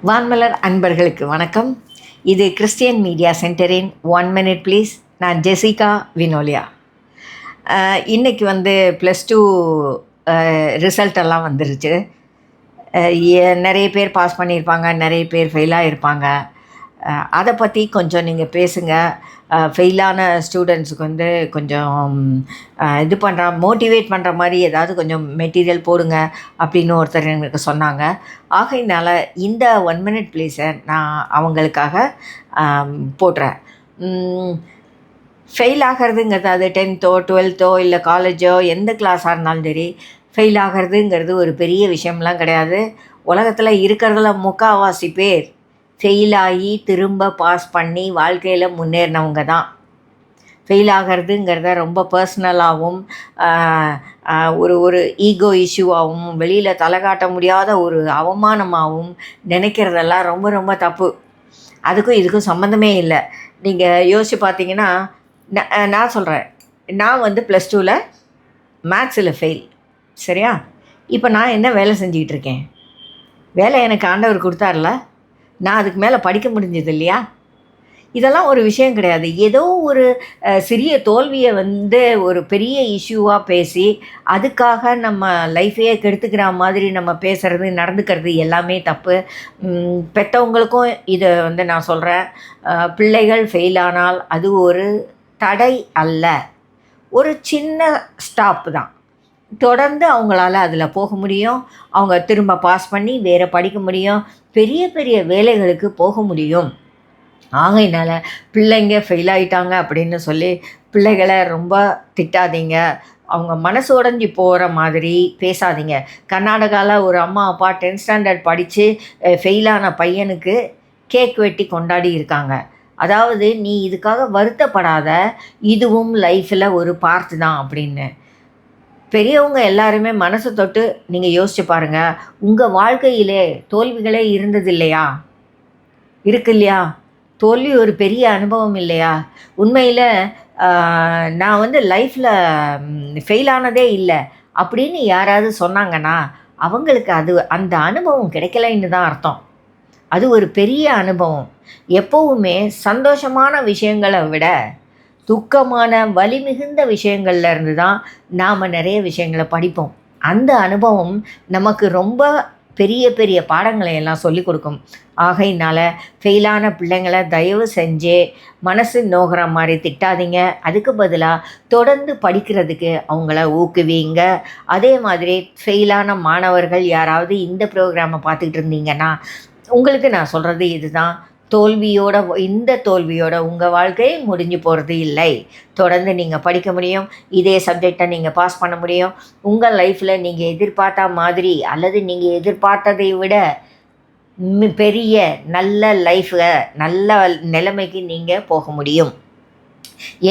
வான்மலர் அன்பர்களுக்கு வணக்கம். இது கிறிஸ்டியன் மீடியா சென்டரின் 1 மினிட் ப்ளீஸ். நான் ஜெசிகா வினோலியா. இன்றைக்கி +2 ரிசல்ட் எல்லாம் வந்துருச்சு. நிறைய பேர் பாஸ் பண்ணியிருப்பாங்க, நிறைய பேர் ஃபெயிலாக இருப்பாங்க. அதை பற்றி கொஞ்சம் நீங்கள் பேசுங்க. ஃபெயிலான ஸ்டூடெண்ட்ஸுக்கு கொஞ்சம் இது மோட்டிவேட் பண்ணுற மாதிரி ஏதாவது கொஞ்சம் மெட்டீரியல் போடுங்க அப்படின்னு ஒருத்தர் எனக்கு சொன்னாங்க. ஆகையினால் இந்த 1 மினிட் ப்ளீஸை நான் அவங்களுக்காக போடுறேன். ஃபெயில் ஆகிறதுங்கிறது அது 10th 12th இல்லை காலேஜோ எந்த கிளாஸாக இருந்தாலும் சரி, ஃபெயில் ஆகிறதுங்கிறது ஒரு பெரிய விஷயம்லாம் கிடையாது. உலகத்தில் இருக்கிறதுல முக்கால்வாசி பேர் ஃபெயில் ஆகி திரும்ப பாஸ் பண்ணி வாழ்க்கையில் முன்னேறினவங்க தான். ஃபெயில் ஆகிறதுங்கிறத ரொம்ப பர்சனலாகவும் ஒரு ஈகோ இஷ்யூவாகவும் வெளியில் தலை காட்ட முடியாத ஒரு அவமானமாகவும் நினைக்கிறதெல்லாம் ரொம்ப ரொம்ப தப்பு. அதுக்கும் இதுக்கும் சம்மந்தமே இல்லை. நீங்கள் யோசித்து பார்த்தீங்கன்னா, நான் சொல்கிறேன், நான் +2ல் மேத்ஸில் ஃபெயில். சரியா? இப்போ நான் என்ன வேலை செஞ்சுக்கிட்டு இருக்கேன்? வேலை எனக்கு ஆண்டவர் கொடுத்தார்ல, நான் அதுக்கு மேலே படிக்க முடிஞ்சது இல்லையா? இதெல்லாம் ஒரு விஷயம் கிடையாது. ஏதோ ஒரு சிறிய தோல்வியை ஒரு பெரிய இஷ்யூவாக பேசி அதுக்காக நம்ம லைஃபையே கெடுத்துக்கிற மாதிரி நம்ம பேசுகிறது நடந்துக்கிறது எல்லாமே தப்பு. பெற்றவங்களுக்கும் இதை நான் சொல்கிறேன். பிள்ளைகள் ஃபெயில் ஆனால் அது ஒரு தடை அல்ல, ஒரு சின்ன ஸ்டாப் தான். தொடர்ந்து அவங்களால அதில் போக முடியும். அவங்க திரும்ப பாஸ் பண்ணி வேறு படிக்க முடியும். பெரிய பெரிய வேலைகளுக்கு போக முடியும். ஆகையினால் பிள்ளைங்க ஃபெயில் ஆகிட்டாங்க அப்படின்னு சொல்லி பிள்ளைகளை ரொம்ப திட்டாதீங்க. அவங்க மனசு உடஞ்சி போகிற மாதிரி பேசாதீங்க. கர்நாடகாவில் ஒரு அம்மா அப்பா 10th ஸ்டாண்டர்ட் படித்து ஃபெயிலான பையனுக்கு கேக் வெட்டி கொண்டாடி இருக்காங்க. அதாவது, நீ இதுக்காக வருத்தப்படாத, இதுவும் லைஃப்பில் ஒரு பார்ட் தான் அப்படின்னு. பெரியவங்க எல்லாருமே மனசை தொட்டு நீங்கள் யோசிச்சு பாருங்கள். உங்கள் வாழ்க்கையிலே தோல்விகளே இருந்தது இல்லையா? இருக்கு இல்லையா? தோல்வி ஒரு பெரிய அனுபவம் இல்லையா? உண்மையில் நான் லைஃப்பில் ஃபெயில் ஆனதே இல்லை அப்படின்னு யாராவது சொன்னாங்கன்னா அவங்களுக்கு அந்த அனுபவம் கிடைக்கலைன்னு தான் அர்த்தம். அது ஒரு பெரிய அனுபவம். எப்போவுமே சந்தோஷமான விஷயங்களை விட துக்கமான வலி மிகுந்த விஷயங்கள்ல இருந்து தான் நாம் நிறைய விஷயங்களை படிப்போம். அந்த அனுபவம் நமக்கு ரொம்ப பெரிய பெரிய பாடங்களை எல்லாம் சொல்லிக் கொடுக்கும். ஆகையினால் ஃபெயிலான பிள்ளைங்களை தயவு செஞ்சு மனசு நோகிற மாதிரி திட்டாதீங்க. அதுக்கு பதிலாக தொடர்ந்து படிக்கிறதுக்கு அவங்கள ஊக்குவிங்க. அதே மாதிரி ஃபெயிலான மாணவர்கள் யாராவது இந்த ப்ரோக்ராமை பார்த்துக்கிட்டு இருந்தீங்கன்னா உங்களுக்கு நான் சொல்கிறது இதுதான். இந்த தோல்வியோட உங்கள் வாழ்க்கை முடிஞ்சு போகிறது இல்லை. தொடர்ந்து நீங்கள் படிக்க முடியும். இதே சப்ஜெக்டை நீங்கள் பாஸ் பண்ண முடியும். உங்கள் லைஃப்பில் நீங்கள் எதிர்பார்த்த மாதிரி அல்லது நீங்கள் எதிர்பார்த்ததை விட பெரிய நல்ல லைஃபை நல்ல நிலைமைக்கு நீங்கள் போக முடியும்.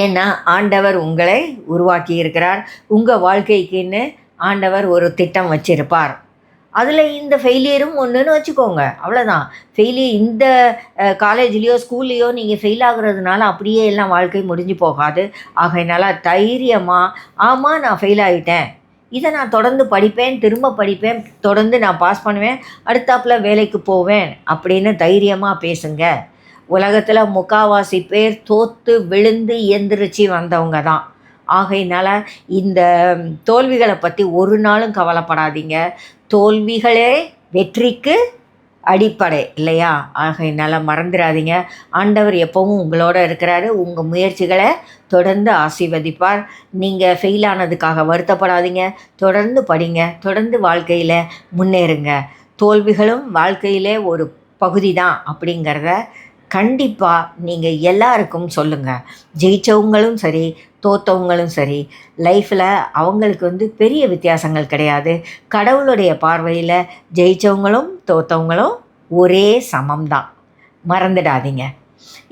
ஏன்னா ஆண்டவர் உங்களை உருவாக்கி இருக்கிறார். உங்கள் வாழ்க்கைக்குன்னு ஆண்டவர் ஒரு திட்டம் வச்சிருப்பார். அதில் இந்த ஃபெயிலியரும் ஒன்றுன்னு வச்சுக்கோங்க. அவ்வளோதான். ஃபெயிலியர் இந்த காலேஜ்லேயோ ஸ்கூல்லையோ நீங்கள் ஃபெயில் ஆகுறதுனால அப்படியே எல்லாம் வாழ்க்கை முடிஞ்சு போகாது. ஆகையினால தைரியமாக, ஆமாம் நான் ஃபெயில் ஆகிட்டேன், இதை நான் தொடர்ந்து படிப்பேன், திரும்ப படிப்பேன், தொடர்ந்து நான் பாஸ் பண்ணுவேன், அடுத்தாப்பில் வேலைக்கு போவேன் அப்படின்னு தைரியமாக பேசுங்க. உலகத்தில் முக்கால்வாசி பேர் தோற்று விழுந்து எந்திரிச்சு வந்தவங்க தான். ஆகையினால் இந்த தோல்விகளை பற்றி ஒரு நாளும் கவலைப்படாதீங்க. தோல்விகளே வெற்றிக்கு அடிப்படை இல்லையா? ஆகையினால் மறந்துடாதீங்க. ஆண்டவர் எப்பவும் உங்களோட இருக்கிறாரு. உங்கள் முயற்சிகளை தொடர்ந்து ஆசீர்வதிப்பார். நீங்கள் ஃபெயில் ஆனதுக்காக வருத்தப்படாதீங்க. தொடர்ந்து படிங்க, தொடர்ந்து வாழ்க்கையில் முன்னேறுங்க. தோல்விகளும் வாழ்க்கையிலே ஒரு பகுதி தான் அப்படிங்கிறத கண்டிப்பாக நீங்கள் எல்லாருக்கும் சொல்லுங்கள். ஜெயித்தவங்களும் சரி, தோற்றவங்களும் சரி, லைஃப்பில் அவங்களுக்கு பெரிய வித்தியாசங்கள் கிடையாது. கடவுளுடைய பார்வையில் ஜெயித்தவங்களும் தோற்றவங்களும் ஒரே சமம்தான். மறந்துடாதீங்க.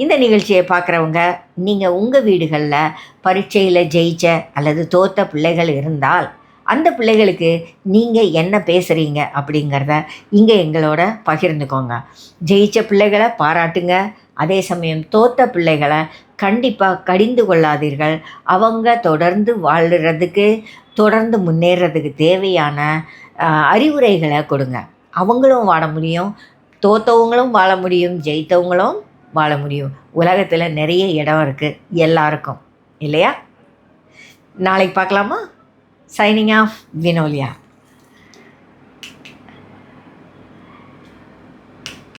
இந்த நிகழ்ச்சியை பார்க்குறவங்க, நீங்கள் உங்கள் வீடுகளில் பரீட்சையில் ஜெயித்த அல்லது தோற்ற பிள்ளைகள் இருந்தால் அந்த பிள்ளைகளுக்கு நீங்கள் என்ன பேசுகிறீங்க அப்படிங்கிறத இங்கே எங்களோட பகிர்ந்துக்கோங்க. ஜெயித்த பிள்ளைகளை பாராட்டுங்க. அதே சமயம் தோற்ற பிள்ளைகளை கண்டிப்பாக கடிந்து கொள்ளாதீர்கள். அவங்க தொடர்ந்து வாழ்கிறதுக்கு, தொடர்ந்து முன்னேறதுக்கு தேவையான அறிவுரைகளை கொடுங்க. அவங்களும் வாழ முடியும், தோத்தவங்களும் வாழ முடியும், ஜெயித்தவங்களும் வாழ முடியும். உலகத்தில் நிறைய இடம் இருக்குது எல்லாருக்கும், இல்லையா? நாளைக்கு பார்க்கலாமா? Signing off, Vinolia.